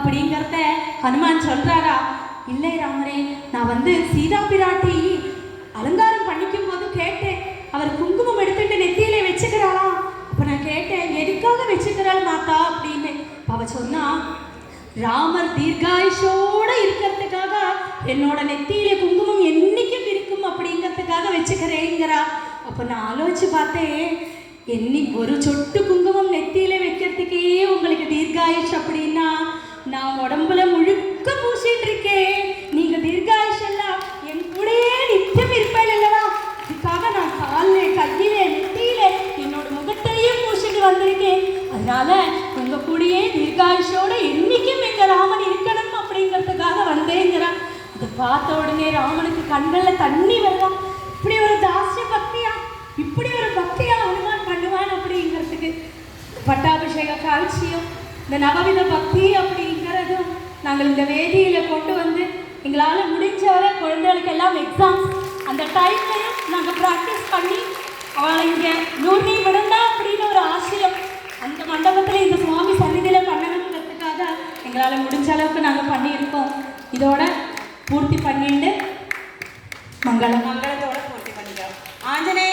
அப்படிங்கிறத ஹனுமான் சொல்றாரா? இல்லை ராமரே, நான் சீதா பிராட்டி அலங்காரம் பண்ணிக்கும் போது கேட்டேன், அவர் குங்குமம் எடுத்துட்டு நெத்தியில வச்சுக்கிறாளா? அப்ப நான் கேட்டேன், எதுக்காக வச்சுக்கிறாள் மாதா அப்படின்னு. அவ சொன்னா, ராமர் தீர்காயுஷோட இருக்கிறதுக்காக என்னோட நெத்தியில குங்குமம் என்னைக்கும் இருக்கும் அப்படிங்கிறதுக்காக வச்சுக்கிறேங்கிறா. அப்ப நான் ஆலோசிச்சு பார்த்தேன், ஒரு சொட்டு குங்குமம் நெத்தியில வைக்கிறதுக்கே உங்களுக்கு தீர்காயுஷ் அப்படின்னா, நான் உடம்புல முழுக்க பூசிட்டு இருக்கேன். நீங்க தீர்காயுஷ் எல்லாம் என் கூடயே நித்தியம் இருப்பேன் அல்லவா? அதுக்காக நான் காலில் கையில நெத்தியில என்னோட முகத்தையும் பூசிட்டு வந்திருக்கேன். அதனால உங்க கூடயே தீர்காயுஷோட என்னைக்கும் எங்க ராமன் இருக்கணும் அப்படிங்கிறதுக்காக வந்தேங்கிறான். அதை பார்த்த உடனே ராமனுக்கு கண்களில் தண்ணி வரலாம். இப்படி ஒரு தாசிய பக்தியா, இப்படி ஒரு பக்தியா ஹனுமான் பண்ணுவான் அப்படிங்கிறதுக்கு பட்டாபிஷேக காட்சியும் இந்த நவவித பக்தி அப்படிங்கிறதும் நாங்கள் இந்த வேதியில கொண்டு வந்து எங்களால் முடிஞ்சவரை குழந்தைகளுக்கு எல்லாம் எக்ஸாம்ஸ் அந்த டைம்லையும் நாங்கள் ப்ராக்டிஸ் பண்ணி அவளை இங்கே நூறு விடண்டா அப்படின்னு ஒரு ஆசையம் அந்த மண்டபத்தில் இந்த சுவாமி சன்னிதியில் பண்ணணுங்கிறதுக்காக எங்களால் முடிஞ்ச அளவுக்கு நாங்கள் பண்ணியிருக்கோம். இதோட பூர்த்தி பண்ணிட்டு மங்களத்தோட பூர்த்தி பண்ணிக்கிறோம். ஆஞ்சநேய